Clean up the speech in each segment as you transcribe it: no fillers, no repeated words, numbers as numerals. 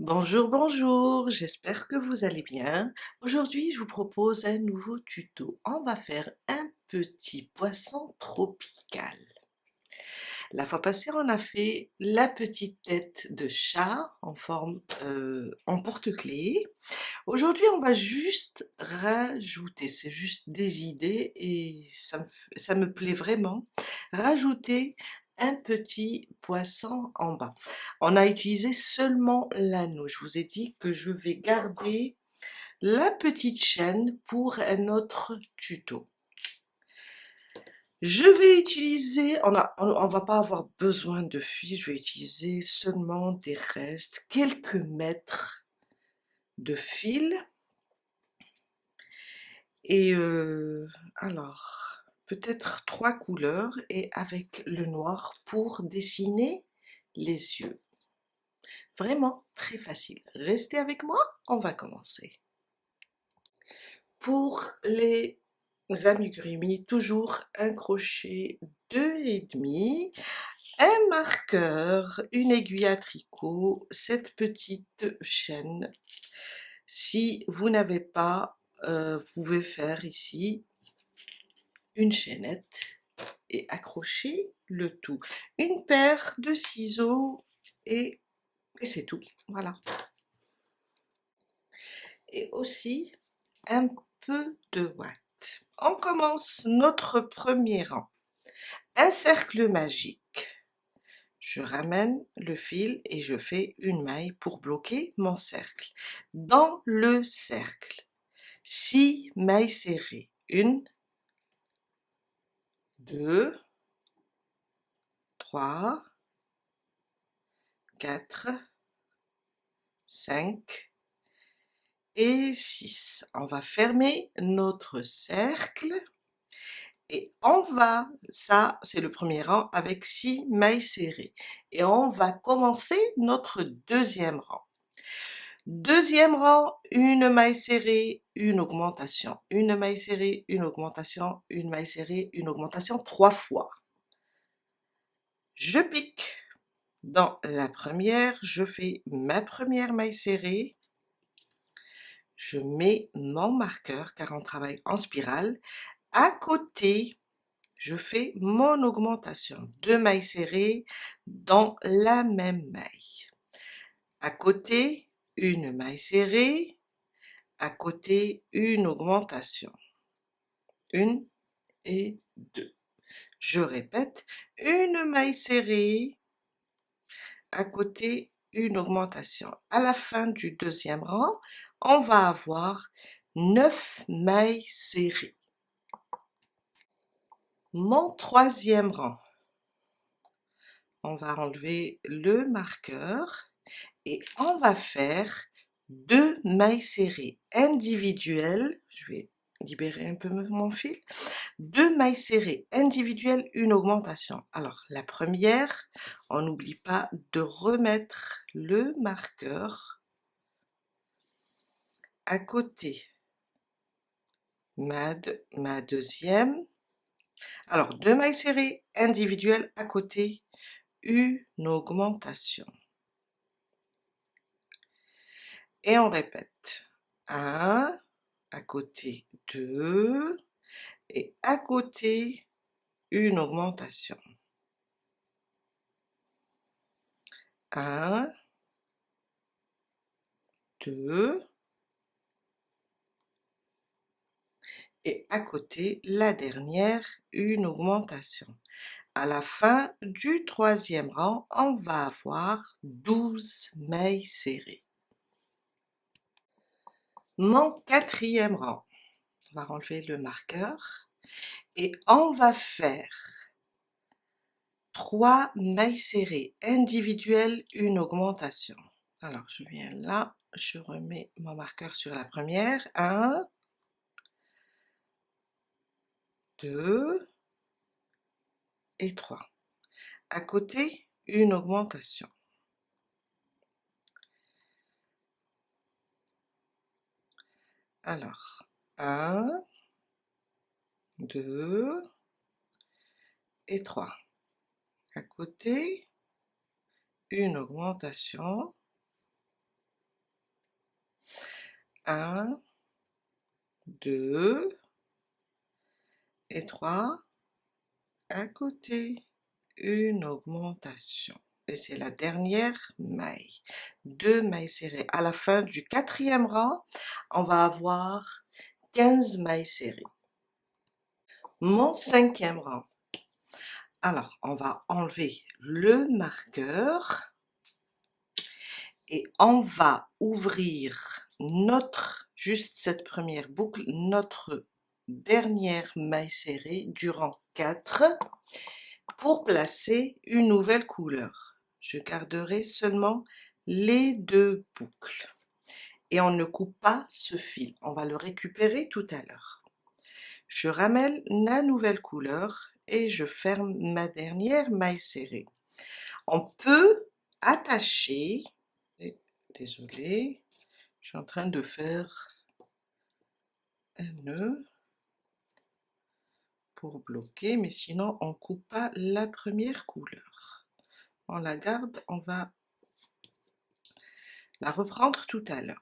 Bonjour, bonjour, j'espère que vous allez bien. Aujourd'hui, je vous propose un nouveau tuto. On va faire un petit poisson tropical. La fois passée, on a fait la petite tête de chat en forme en porte-clés. Aujourd'hui, on va juste rajouter, c'est juste des idées et ça me plaît vraiment, rajouter un petit poisson en bas. On a utilisé seulement l'anneau. Je vous ai dit que je vais garder la petite chaîne pour un autre tuto. Je vais utiliser, on va pas avoir besoin de fil, je vais utiliser seulement des restes, quelques mètres de fil. Et alors, peut-être 3 couleurs et avec le noir pour dessiner les yeux. Vraiment très facile. Restez avec moi, on va commencer. Pour les amigurumis, toujours un crochet 2,5, un marqueur, une aiguille à tricot, cette petite chaîne. Si vous n'avez pas, vous pouvez faire ici une chaînette et accrocher le tout. Une paire de ciseaux et c'est tout. Voilà. Et aussi un peu de ouate. On commence notre premier rang. Un cercle magique. Je ramène le fil et je fais une maille pour bloquer mon cercle. Dans le cercle, 6 mailles serrées. 1, 2, 3, 4, 5 et 6. On va fermer notre cercle et ça c'est le premier rang avec 6 mailles serrées. Et on va commencer notre deuxième rang. Deuxième rang, une maille serrée, une augmentation. Une maille serrée, une augmentation, une maille serrée, une augmentation 3 fois. Je pique. Dans la première, je fais ma première maille serrée. Je mets mon marqueur car on travaille en spirale. À côté, je fais mon augmentation. 2 mailles serrées dans la même maille. À côté, une maille serrée. À côté, une augmentation. 1 et 2. Je répète, une maille serrée. À côté, une augmentation. À la fin du deuxième rang, on va avoir 9 mailles serrées. Mon troisième rang, on va enlever le marqueur et on va faire 2 mailles serrées individuelles. Je vais libérer un peu mon fil. 2 mailles serrées individuelles, une augmentation. Alors, la première, on n'oublie pas de remettre le marqueur à côté. Ma deuxième. Alors, 2 mailles serrées individuelles à côté, une augmentation. Et on répète. 1, à côté 2, et à côté, une augmentation. 1, 2, et à côté, la dernière, une augmentation. À la fin du troisième rang, on va avoir 12 mailles serrées. Mon quatrième rang, on va enlever le marqueur et on va faire 3 mailles serrées individuelles, une augmentation. Alors, je viens là, je remets mon marqueur sur la première. 1, 2 et 3. À côté, une augmentation. Alors, 1, 2 et 3. À côté, une augmentation. 1, 2 et 3 à côté, une augmentation. Et c'est la dernière maille. 2 mailles serrées. À la fin du 4e rang, on va avoir 15 mailles serrées. Mon 5e rang. Alors, on va enlever le marqueur et on va ouvrir juste cette première boucle, notre dernière maille serrée du rang 4 pour placer une nouvelle couleur. Je garderai seulement les 2 boucles. Et on ne coupe pas ce fil, on va le récupérer tout à l'heure. Je ramène la nouvelle couleur et je ferme ma dernière maille serrée. On peut attacher, désolé, je suis en train de faire un nœud pour bloquer, mais sinon on coupe pas la première couleur. On la garde, on va la reprendre tout à l'heure.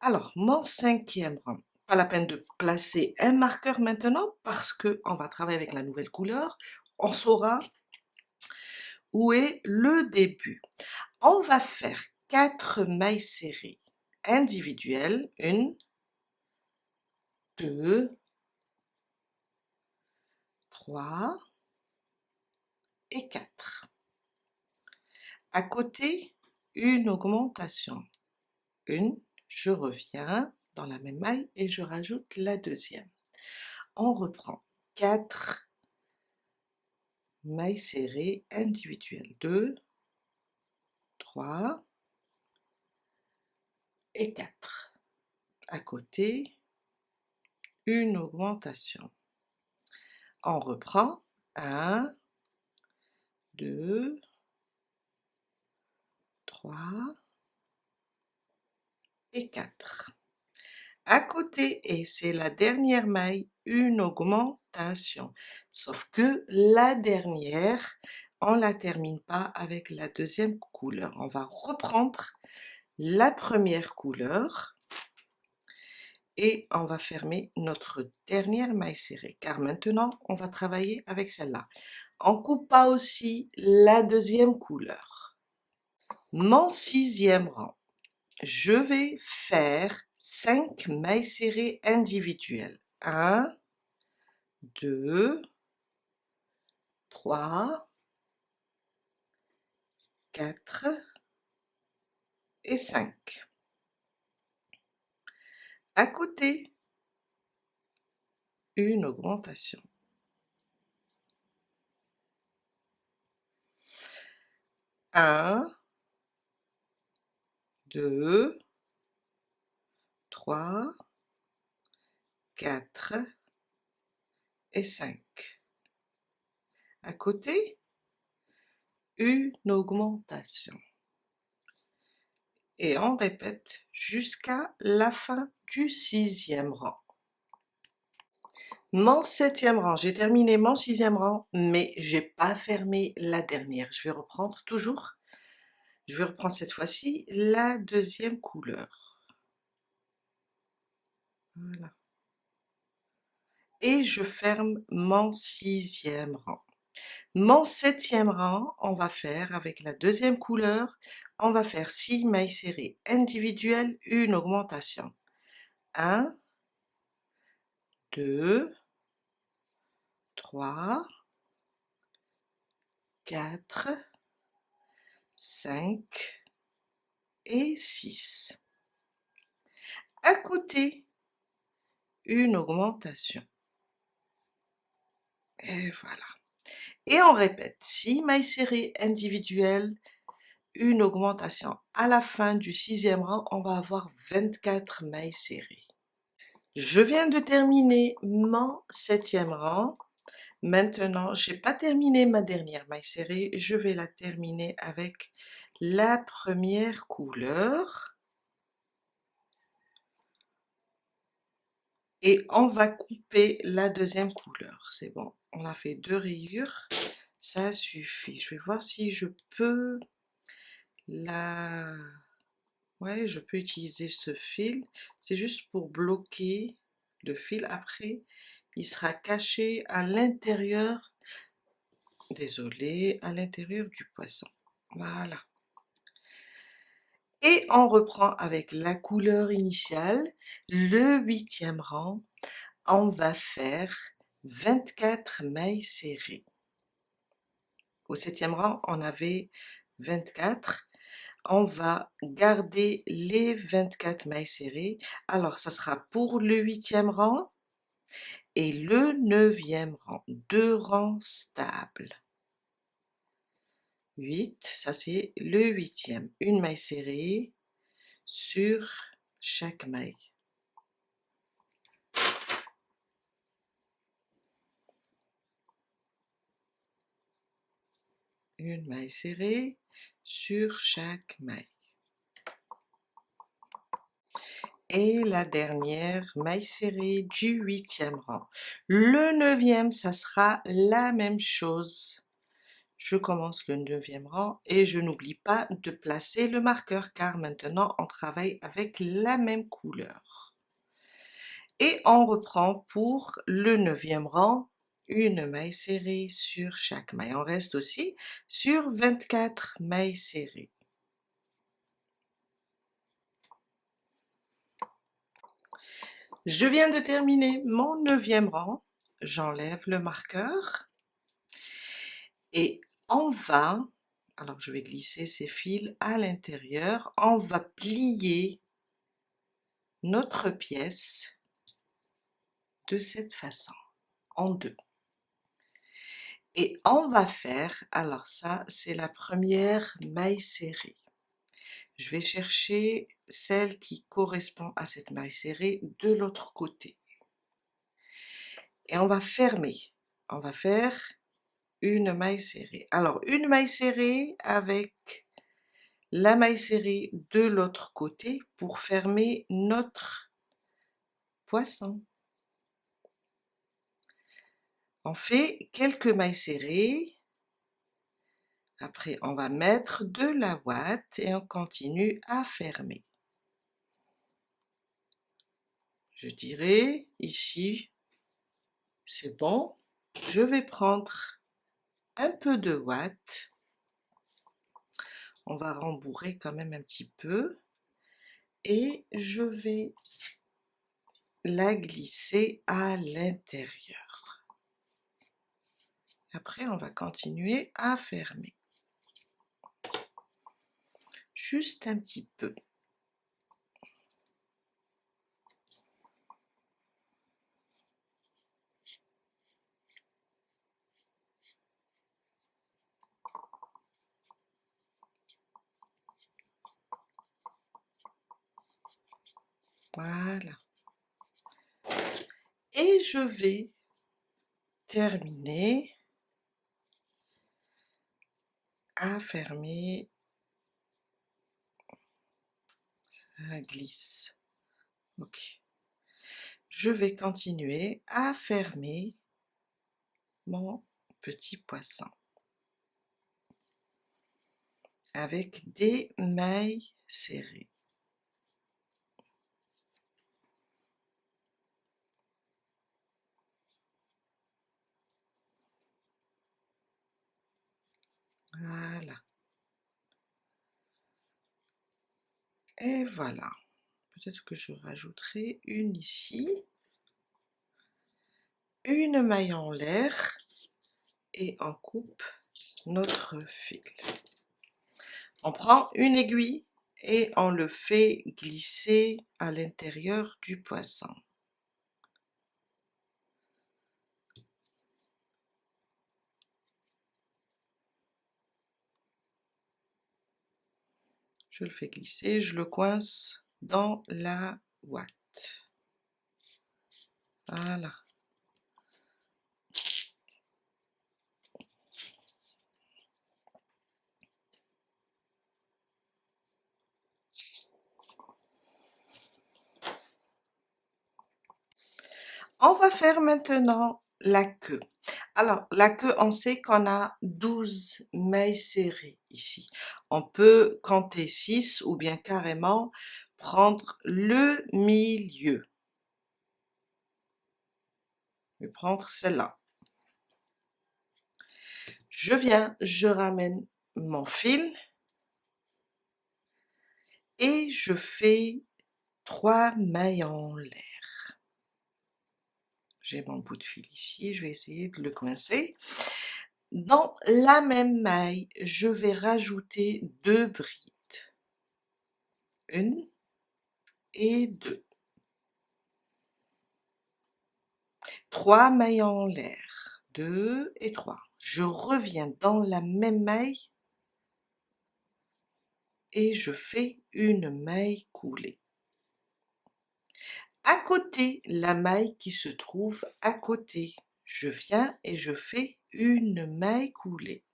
Alors, mon 5e rang, pas la peine de placer un marqueur maintenant parce que on va travailler avec la nouvelle couleur. On saura où est le début. On va faire 4 mailles serrées individuelles, 1, 2, 3 et 4. À côté, une augmentation. 1, je reviens dans la même maille et je rajoute la deuxième. On reprend 4 mailles serrées individuelles, 2, 3 et 4. À côté, une augmentation. On reprend 1, 2, 3 et 4. À côté, et c'est la dernière maille, une augmentation. Sauf que la dernière, on la termine pas avec la deuxième couleur. On va reprendre la première couleur et on va fermer notre dernière maille serrée, car maintenant, on va travailler avec celle-là. On coupe pas aussi la deuxième couleur. Mon 6e rang, je vais faire 5 mailles serrées individuelles. 1, 2, 3, 4 et 5. À côté, une augmentation. 1, 2, 3, 4 et 5. À côté, une augmentation. Et on répète jusqu'à la fin du 6e rang. Mon 7e rang, j'ai terminé mon 6e rang, mais j'ai pas fermé la dernière. Je vais reprendre toujours. Je vais reprendre cette fois-ci la deuxième couleur. Voilà. Et je ferme mon 6e rang. Mon 7e rang, on va faire avec la deuxième couleur, on va faire 6 mailles serrées individuelles, une augmentation. 1, 2, 3, 4, 5 et 6. À côté, une augmentation. Et voilà. Et on répète 6 mailles serrées individuelles, une augmentation. À la fin du 6e rang, on va avoir 24 mailles serrées. Je viens de terminer mon 7e rang. Maintenant, j'ai pas terminé ma dernière maille serrée. Je vais la terminer avec la première couleur. Et on va couper la deuxième couleur. C'est bon, on a fait 2 rayures. Ça suffit. Je vais voir si je peux la... Ouais, je peux utiliser ce fil, c'est juste pour bloquer le fil. Après, il sera caché à l'intérieur, désolé, à l'intérieur du poisson. Voilà. Et on reprend avec la couleur initiale, le 8e rang. On va faire 24 mailles serrées. Au 7e rang, on avait 24. On va garder les 24 mailles serrées. Alors, ça sera pour le 8e rang et le 9e rang. 2 rangs stables. 8, ça c'est le 8e. Une maille serrée sur chaque maille. Une maille serrée sur chaque maille. Et la dernière maille serrée du 8e rang. Le 9e, ça sera la même chose. Je commence le 9e rang et je n'oublie pas de placer le marqueur car maintenant on travaille avec la même couleur. Et on reprend pour le 9e rang, une maille serrée sur chaque maille. On reste aussi sur 24 mailles serrées. Je viens de terminer mon 9e rang, j'enlève le marqueur et on va, alors je vais glisser ces fils à l'intérieur, on va plier notre pièce de cette façon, en deux. Et on va faire, alors ça c'est la première maille serrée. Je vais chercher celle qui correspond à cette maille serrée de l'autre côté. Et on va fermer. On va faire une maille serrée. Alors, une maille serrée avec la maille serrée de l'autre côté pour fermer notre poisson. On fait quelques mailles serrées. Après, on va mettre de la ouate et on continue à fermer. Je dirais ici, c'est bon. Je vais prendre un peu de ouate. On va rembourrer quand même un petit peu. Et je vais la glisser à l'intérieur. Après, on va continuer à fermer. Juste un petit peu. Voilà. Et je vais terminer à fermer. Ça glisse. Ok. Je vais continuer à fermer mon petit poisson avec des mailles serrées. Voilà. Et voilà. Peut-être que je rajouterai une ici. Une maille en l'air et on coupe notre fil. On prend une aiguille et on le fait glisser à l'intérieur du poisson. Je le fais glisser, je le coince dans la ouate. Voilà. On va faire maintenant la queue. Alors, la queue, on sait qu'on a 12 mailles serrées ici. On peut compter 6 ou bien carrément prendre le milieu. Je vais prendre celle-là. Je ramène mon fil et je fais 3 mailles en l'air. J'ai mon bout de fil ici, je vais essayer de le coincer. Dans la même maille, je vais rajouter 2 brides. 1 et 2. 3 mailles en l'air. 2 et 3. Je reviens dans la même maille et je fais une maille coulée. À côté, la maille qui se trouve à côté, je viens et je fais une maille coulée.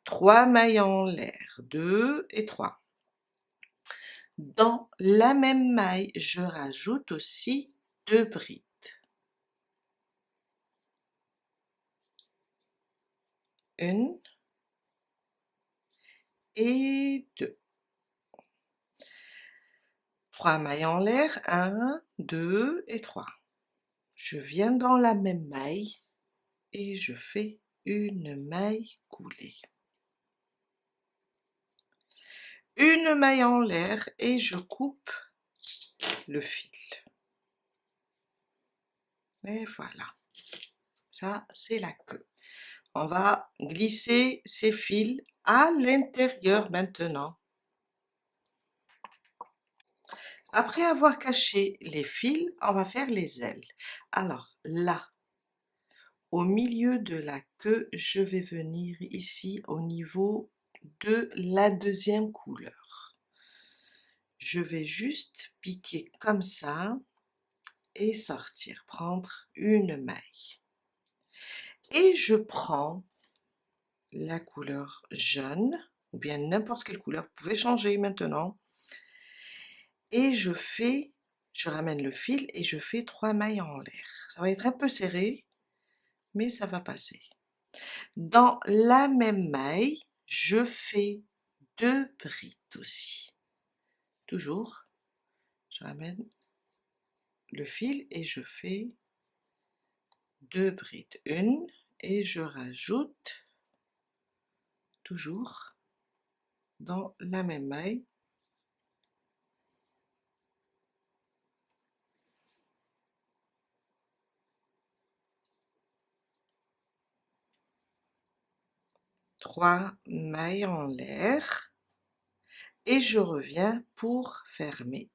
3 mailles en l'air, 2 et 3. Dans la même maille, je rajoute aussi 2 brides. 1 et 2. 3 mailles en l'air, 1, 2 et 3. Je viens dans la même maille et je fais une maille coulée. Une maille en l'air et je coupe le fil. Et voilà, ça c'est la queue. On va glisser ces fils à l'intérieur maintenant. Après avoir caché les fils, on va faire les ailes. Alors là, au milieu de la queue, je vais venir ici au niveau de la deuxième couleur. Je vais juste piquer comme ça et sortir, prendre une maille. Et je prends la couleur jaune, ou bien n'importe quelle couleur, vous pouvez changer maintenant. Et je ramène le fil et je fais 3 mailles en l'air. Ça va être un peu serré, mais ça va passer. Dans la même maille, je fais 2 brides aussi. Toujours, je ramène le fil et je fais 2 brides. Une et je rajoute toujours dans la même maille. Trois mailles en l'air et je reviens pour fermer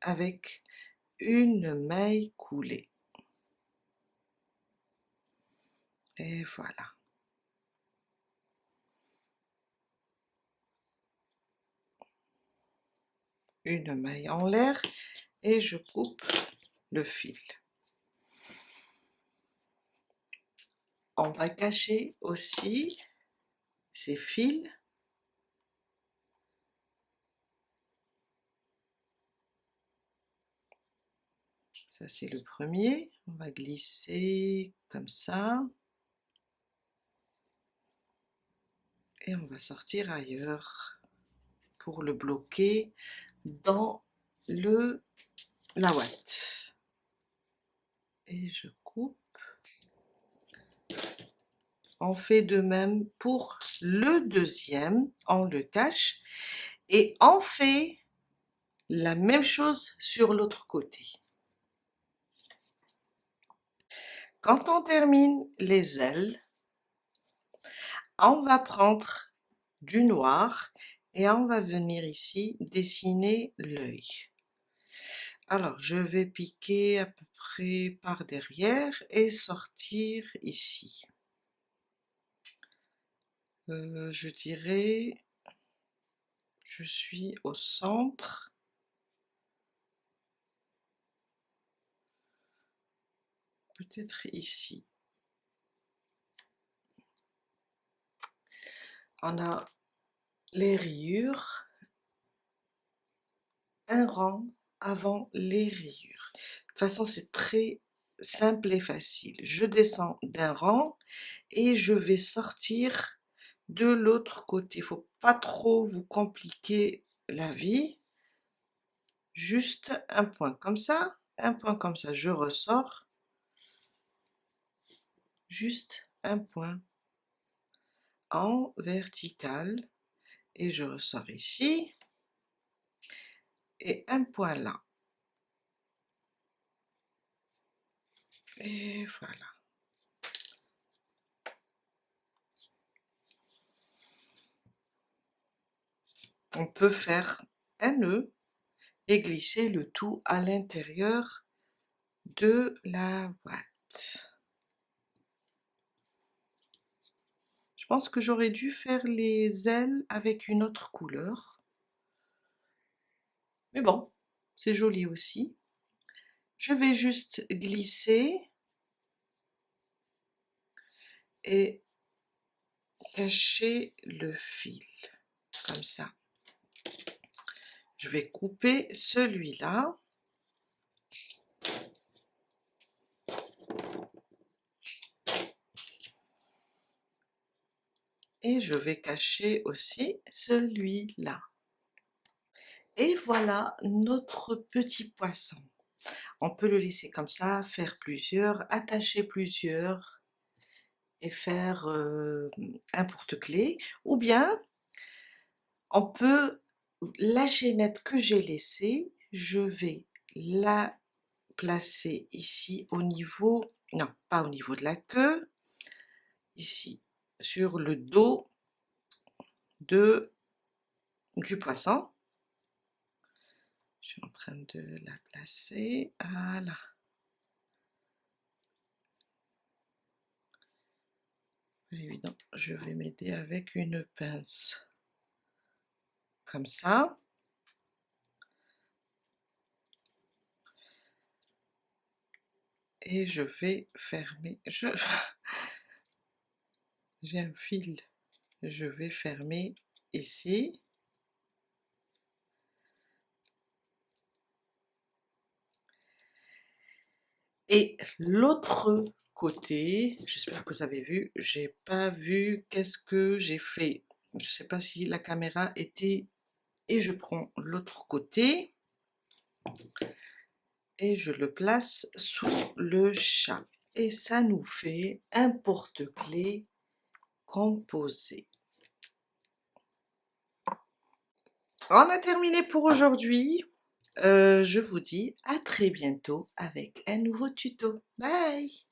avec une maille coulée. Et voilà. Une maille en l'air et je coupe le fil. On va cacher aussi ces fils. Ça c'est le premier. On va glisser comme ça. Et on va sortir ailleurs pour le bloquer dans la ouate. Et je coupe. On fait de même pour le deuxième, on le cache et on fait la même chose sur l'autre côté. Quand on termine les ailes, on va prendre du noir et on va venir ici dessiner l'œil. Alors, je vais piquer à peu près par derrière et sortir ici. Je dirais, je suis au centre. Peut-être ici. On a les rayures, un rang avant les rayures. De toute façon, c'est très simple et facile. Je descends d'un rang et je vais sortir de l'autre côté. Il faut pas trop vous compliquer la vie. Juste un point comme ça, un point comme ça. Je ressors. Juste un point en vertical et je ressors ici et un point là. Et voilà. On peut faire un nœud et glisser le tout à l'intérieur de la boîte. Je pense que j'aurais dû faire les ailes avec une autre couleur. Mais bon, c'est joli aussi. Je vais juste glisser et cacher le fil, comme ça. Je vais couper celui-là. Et je vais cacher aussi celui-là. Et voilà notre petit poisson. On peut le laisser comme ça, faire plusieurs, attacher plusieurs et faire un porte-clés. Ou bien, on peut, la chaînette que j'ai laissée, je vais la placer ici au niveau, non, pas au niveau de la queue, ici, sur le dos du poisson. Je suis en train de la placer, voilà. Évidemment, je vais m'aider avec une pince, comme ça. Et je vais fermer, j'ai un fil, je vais fermer ici. Et l'autre côté, j'espère que vous avez vu, j'ai pas vu qu'est-ce que j'ai fait. Je sais pas si la caméra était, et je prends l'autre côté et je le place sous le chat. Et ça nous fait un porte-clés composé. On a terminé pour aujourd'hui. Je vous dis à très bientôt avec un nouveau tuto. Bye!